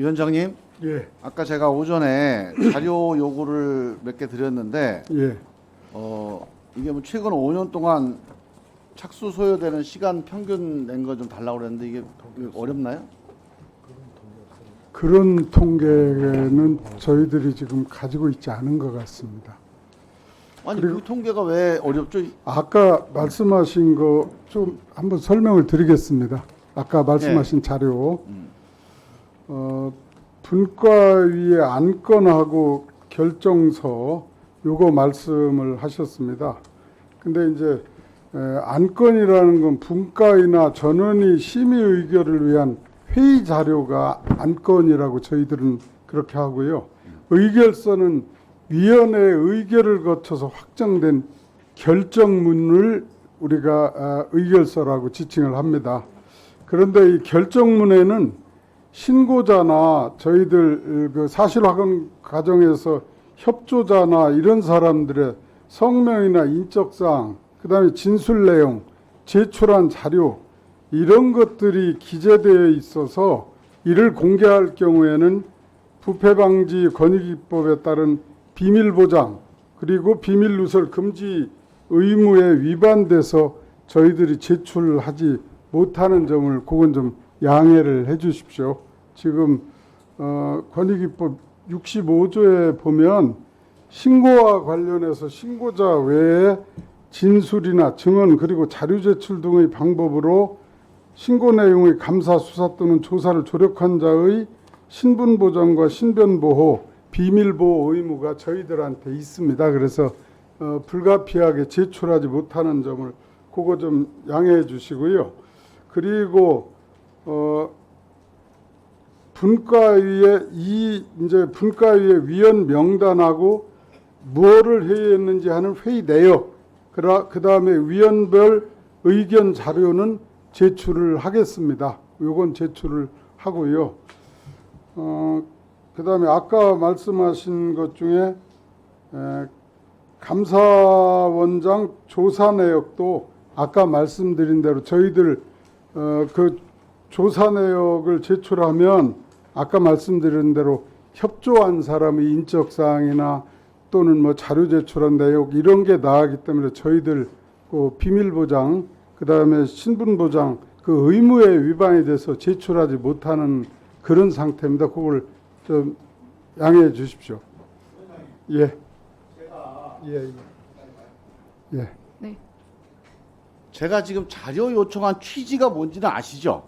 위원장님, 예, 아까 제가 오전에 자료 요구를 몇 개 드렸는데 예. 이게 뭐 최근 5년 동안 착수 소요되는 시간 평균 낸 거 좀 달라고 그랬는데 이게 어렵나요? 그런 통계는 저희들이 지금 가지고 있지 않은 것 같습니다. 아니 그리고- 그 통계가 왜 어렵죠? 아까 말씀하신 거 좀 한번 설명을 드리겠습니다. 아까 말씀하신 자료. 분과위의 안건하고 결정서 요거 말씀을 하셨습니다. 근데 이제 안건이라는 건 분과위나 전원위 심의 의결을 위한 회의 자료가 안건이라고 저희들은 그렇게 하고요. 의결서는 위원회의 의결을 거쳐서 확정된 결정문을 우리가 의결서라고 지칭을 합니다. 그런데 이 결정문에는 신고자나 저희들 그 사실 확인 과정에서 협조자나 이런 사람들의 성명이나 인적사항, 그다음에 진술 내용, 제출한 자료 이런 것들이 기재되어 있어서 이를 공개할 경우에는 부패방지 권익위법에 따른 비밀보장 그리고 비밀누설 금지 의무에 위반돼서 저희들이 제출하지 못하는 점을 그건 좀 양해를 해 주십시오. 지금 권익위법 65조에 보면 신고와 관련해서 신고자 외에 진술이나 증언 그리고 자료 제출 등의 방법으로 신고 내용의 감사, 수사 또는 조사를 조력한 자의 신분 보장과 신변 보호, 비밀 보호 의무가 저희들한테 있습니다. 그래서 불가피하게 제출하지 못하는 점을 그거 좀 양해해 주시고요. 그리고 분과위의 이제 분과위의 위원 명단하고 무엇을 회의했는지 하는 회의 내역, 그 다음에 위원별 의견 자료는 제출을 하겠습니다. 요건 제출을 하고요. 그 다음에 아까 말씀하신 것 중에 감사원장 조사 내역도 아까 말씀드린 대로 저희들 그 조사 내역을 제출하면 아까 말씀드린 대로 협조한 사람의 인적사항이나 또는 뭐 자료 제출한 내역 이런 게 나가기 때문에 저희들 그 비밀보장 그다음에 신분보장 그 의무에 위반이 돼서 제출하지 못하는 그런 상태입니다. 그걸 좀 양해해 주십시오. 예. 예. 예. 네. 제가 지금 자료 요청한 취지가 뭔지는 아시죠?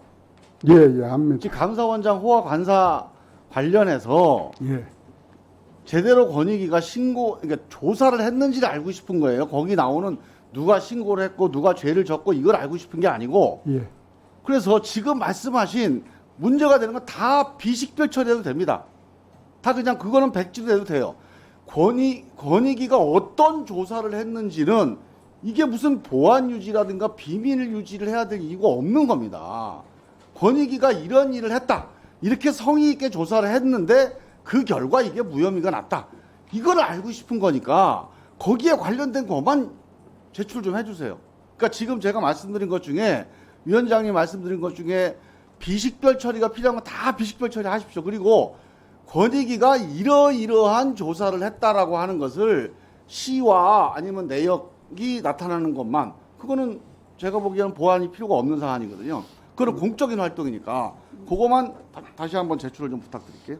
예, 예, 합니다. 지금 감사원장 호화 관사 관련해서 예. 제대로 권익위가 그러니까 조사를 했는지를 알고 싶은 거예요. 거기 나오는 누가 신고를 했고 누가 죄를 졌고 이걸 알고 싶은 게 아니고. 예. 그래서 지금 말씀하신 문제가 되는 건 다 비식별 처리해도 됩니다. 다 그냥 그거는 백지로 해도 돼요. 권익위가 어떤 조사를 했는지는 이게 무슨 보안 유지라든가 비밀 유지를 해야 될 이유가 없는 겁니다. 권익위가 이런 일을 했다. 이렇게 성의 있게 조사를 했는데 그 결과 이게 무혐의가 났다. 이걸 알고 싶은 거니까 거기에 관련된 것만 제출 좀 해주세요. 그러니까 지금 제가 말씀드린 것 중에 위원장님 말씀드린 것 중에 비식별 처리가 필요한 건 다 비식별 처리하십시오. 그리고 권익위가 이러이러한 조사를 했다라고 하는 것을 시와 아니면 내역이 나타나는 것만 그거는 제가 보기에는 보완이 필요가 없는 사안이거든요. 그건 공적인 활동이니까 그거만 다시 한번 제출을 좀 부탁드릴게요.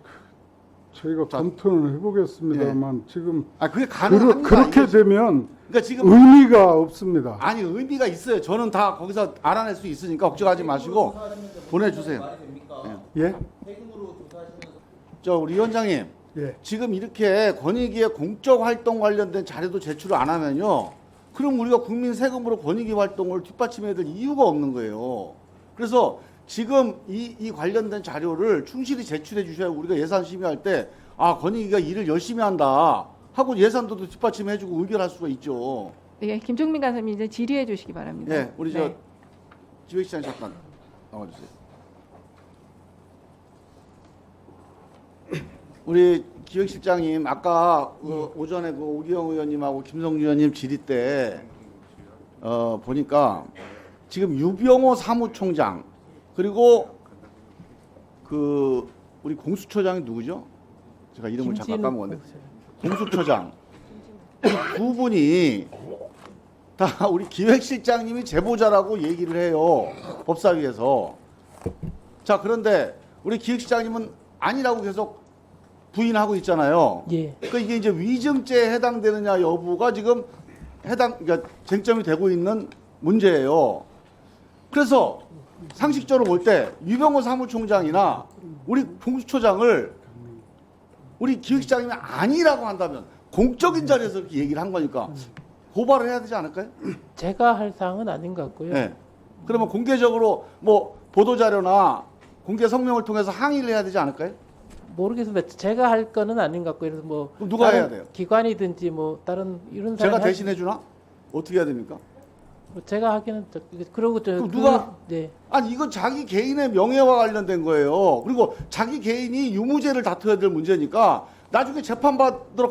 저희가 검토는 해보겠습니다만 지금 그게 가능한 그렇게 되면 그러니까 지금 의미가 없습니다. 아니 의미가 있어요. 저는 다 거기서 알아낼 수 있으니까 걱정하지 마시고 보내주세요. 예? 저 우리 위원장님 예. 지금 이렇게 권익위의 공적 활동 관련된 자료도 제출을 안 하면요. 그럼 우리가 국민 세금으로 권익위 활동을 뒷받침해야 될 이유가 없는 거예요. 그래서 지금 이 관련된 자료를 충실히 제출해 주셔야 우리가 예산 심의할 때 권익위가 일을 열심히 한다 하고 예산도 뒷받침해 주고 의결할 수가 있죠. 네, 김종민 간사님 이제 질의해 주시기 바랍니다. 네, 우리 저 지회시장 잠깐 나와주세요. 우리 기획실장님 아까 오전에 그 오기영 의원님하고 김성주 의원님 질의 때 보니까 지금 유병호 사무총장 그리고 그 우리 공수처장이 누구죠? 제가 이름을 잠깐 김진우 까먹었는데. 공수처장. 이 두 분이 다 우리 기획실장님이 제보자라고 얘기를 해요. 법사위에서. 자, 그런데 우리 기획실장님은 아니라고 계속 부인하고 있잖아요. 예. 그러니까 이게 이제 위증죄에 해당되느냐 여부가 지금 그러니까 쟁점이 되고 있는 문제예요. 그래서 상식적으로 볼 때 유병호 사무총장이나 우리 공수처장을 우리 기획실장님이 아니라고 한다면 공적인 자리에서 이렇게 얘기를 한 거니까 고발을 해야 되지 않을까요? 제가 할 사항은 아닌 것 같고요. 네. 그러면 공개적으로 뭐 보도자료나 공개 성명을 통해서 항의를 해야 되지 않을까요? 모르겠습니다. 제가 할 거는 아닌 것 같고 그래서 뭐 그럼 누가 다른 해야 돼요? 기관이든지 뭐 다른 이런 제가 사람이 대신해 주나? 어떻게 해야 됩니까? 뭐 제가 하기는 그러고 저 그럼 누가? 네. 아니 이건 자기 개인의 명예와 관련된 거예요. 그리고 자기 개인이 유무죄를 다투어야 될 문제니까 나중에 재판받으러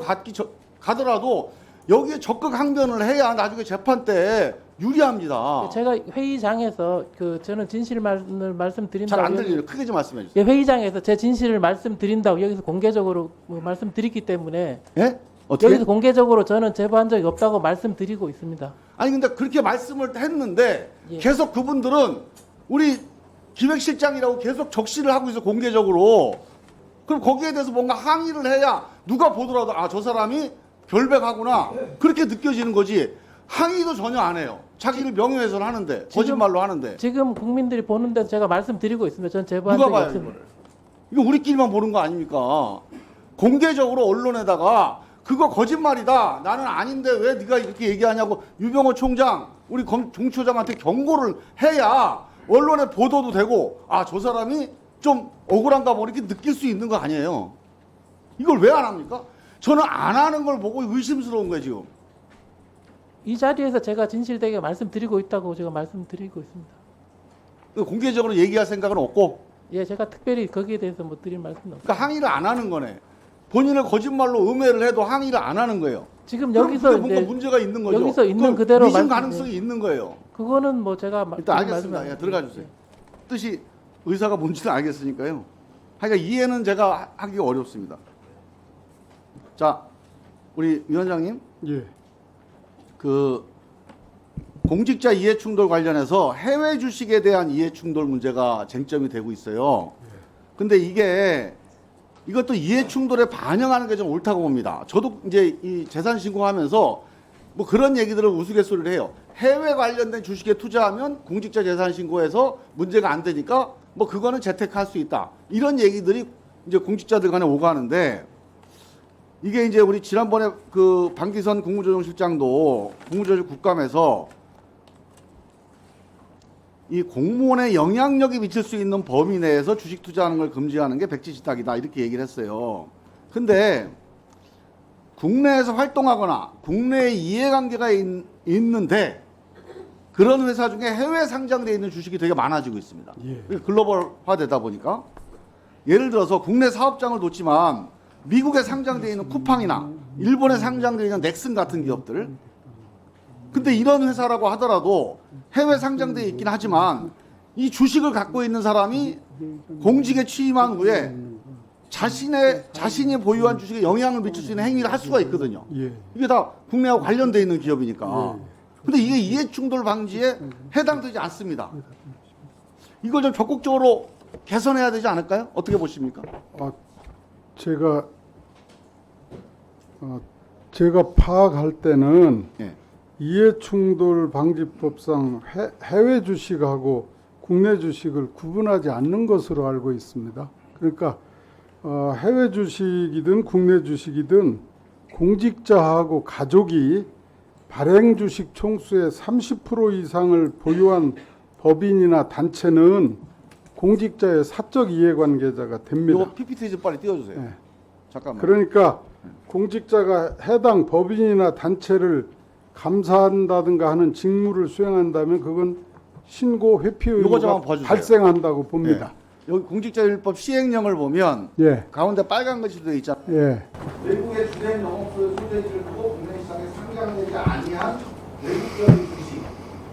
가더라도 여기에 적극 항변을 해야 나중에 재판 때 유리합니다. 제가 회의장에서 저는 진실을 잘 말씀드린다고 안 들리죠. 크게 좀 말씀해 주세요. 예, 회의장에서 제 진실을 말씀드린다고 여기서 공개적으로 뭐 말씀드렸기 때문에 예? 어떻게? 여기서 공개적으로 저는 제보한 적이 없다고 말씀드리고 있습니다. 아니 근데 그렇게 말씀을 했는데 예. 계속 그분들은 우리 기획실장이라고 계속 적시를 하고 있어 공개적으로. 그럼 거기에 대해서 뭔가 항의를 해야 누가 보더라도 아 저 사람이 결백하구나 그렇게 느껴지는 거지. 항의도 전혀 안 해요. 자기를 명예훼손 하는데 거짓말로 하는데. 지금 국민들이 보는데 제가 말씀드리고 있습니다. 전 제보한 누가 적이 봐요 없습니다. 이거를. 이거 우리끼리만 보는 거 아닙니까? 공개적으로 언론에다가 그거 거짓말이다. 나는 아닌데 왜 네가 이렇게 얘기하냐고 유병호 총장, 우리 공수처장한테 경고를 해야 언론에 보도도 되고 아 저 사람이 좀 억울한가 뭐 이렇게 느낄 수 있는 거 아니에요. 이걸 왜 안 합니까? 저는 안 하는 걸 보고 의심스러운 거예요 지금. 이 자리에서 제가 진실되게 말씀드리고 있다고 제가 말씀드리고 있습니다. 공개적으로 얘기할 생각은 없고 예, 제가 특별히 거기에 대해서 뭐 드릴 말씀은 없습니다. 그러니까 항의를 안 하는 거네. 본인을 거짓말로 음해를 해도 항의를 안 하는 거예요. 지금 그럼 여기서 그게 뭔가 이제 문제가 있는 거죠. 여기서 있는 그건 그대로 위증 말씀- 가능성이 있는 거예요. 그거는 뭐 제가 일단 드릴 알겠습니다. 말씀은 예, 들어가 주세요. 뜻이 의사가 뭔지는 알겠으니까요. 하여간 이해는 제가 하기가 어렵습니다. 자, 우리 위원장님, 예. 그 공직자 이해충돌 관련해서 해외 주식에 대한 이해충돌 문제가 쟁점이 되고 있어요. 근데 이것도 이해충돌에 반영하는 게 좀 옳다고 봅니다. 저도 이제 이 재산 신고하면서 뭐 그런 얘기들을 우스갯소리를 해요. 해외 관련된 주식에 투자하면 공직자 재산 신고에서 문제가 안 되니까 뭐 그거는 재택할 수 있다. 이런 얘기들이 이제 공직자들 간에 오가는데 이게 이제 우리 지난번에 그 방기선 국무조정실장도 국무조정 국감에서 이 공무원의 영향력이 미칠 수 있는 범위 내에서 주식 투자하는 걸 금지하는 게 백지집탁이다 이렇게 얘기를 했어요. 근데 국내에서 활동하거나 국내에 이해관계가 있는데 그런 회사 중에 해외 상장되어 있는 주식이 되게 많아지고 있습니다. 예. 글로벌화되다 보니까 예를 들어서 국내 사업장을 놓지만 미국에 상장되어 있는 쿠팡이나 일본에 상장되어 있는 넥슨 같은 기업들 근데 이런 회사라고 하더라도 해외 상장되어 있긴 하지만 이 주식을 갖고 있는 사람이 공직에 취임한 후에 자신이 보유한 주식에 영향을 미칠 수 있는 행위를 할 수가 있거든요. 예. 이게 다 국내하고 관련되어 있는 기업이니까. 근데 이게 이해충돌 방지에 해당되지 않습니다. 이걸 좀 적극적으로 개선해야 되지 않을까요? 어떻게 보십니까? 제가 파악할 때는 예. 이해충돌 방지법상 해외 주식하고 국내 주식을 구분하지 않는 것으로 알고 있습니다. 그러니까 해외 주식이든 국내 주식이든 공직자하고 가족이 발행 주식 총수의 30% 이상을 보유한 법인이나 단체는 공직자의 사적 이해관계자가 됩니다. 이거 PPT 좀 빨리 띄워주세요. 네. 잠깐만. 그러니까 공직자가 해당 법인이나 단체를 감사한다든가 하는 직무를 수행한다면 그건 신고 회피 요거 좀 의무가 한번 봐주세요. 발생한다고 봅니다. 여기 공직자율법 시행령을 보면 예, 가운데 빨간 것이 되어 있잖아요. 예, 외국의 주된 영업소의 소재지를 두고 국내 시장에 상장되지 아니한 외국적인 주식.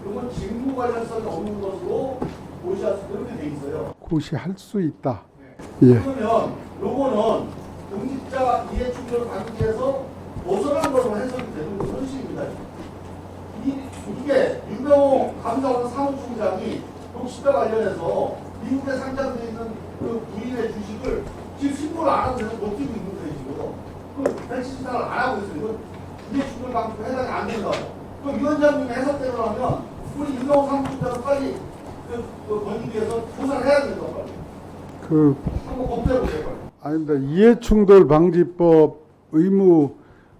이건 직무 관련성이 없는 것으로 고시할 수 있게 돼 있어요. 고시할 수 있다. 예, 그러면 요거는 공직자 이해충돌 방지에서 벗어난 걸로 해석이 되는 현실입니다. 이게 윤병호 감사원 사무총장이 60대 관련해서 미국에 상장되어 있는 그 부인의 주식을 지금 신고를 안 하고 계속 못 뛰고 있는 거예요, 지금. 그 백신 신상을 안 하고 있어요. 이건 이해충돌 방지 해당이 안 된다고. 그럼 위원장님의 해석대로 하면 우리 윤병호 사무총장은 빨리 그 권익위에서 조사를 해야 된다, 빨리. 한번 검토해보세요, 빨리. 아닙니다. 이해충돌 방지법 의무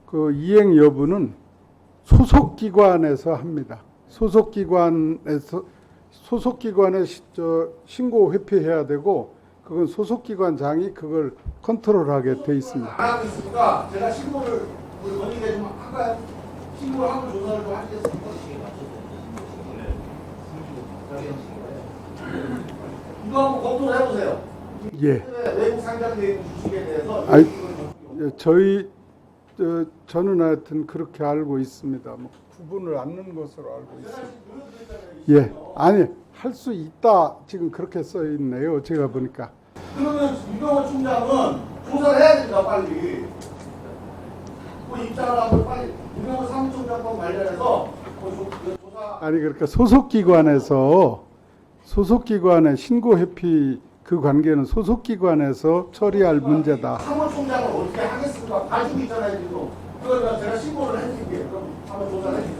그 이행 여부는 소속 기관에서 합니다. 소속 기관에 신고 회피해야 되고 그건 소속 기관장이 그걸 컨트롤하게 돼 있습니다. 안 하고 있으니까 제가 신고를 우리 권익위에 좀 할까요? 신고를 하고 조사를 좀 하시겠습니까? 이거 한번 검토를 해보세요. 예. 외국 상장되어 있는 주식에 대해서 아이, 저는 하여튼 그렇게 알고 있습니다. 뭐 구분을 않는 것으로 알고 있습니다. 예, 아니 할 수 있다 지금 그렇게 써 있네요. 제가 보니까. 그러면 윤병호 총장은 조사를 해야 됩니다, 빨리. 그 입장을 하고 빨리 윤병호 사무총장과 관련해서 조사. 아니 그러니까 소속 기관의 신고 회피 그 관계는 소속 기관에서 처리할 문제다. 사무총장을 어떻게 하겠습니까? 가지고 있잖아요, 지금. 그러면 제가 신고를 해드릴게요. 그럼 한번 조사를 해주세요.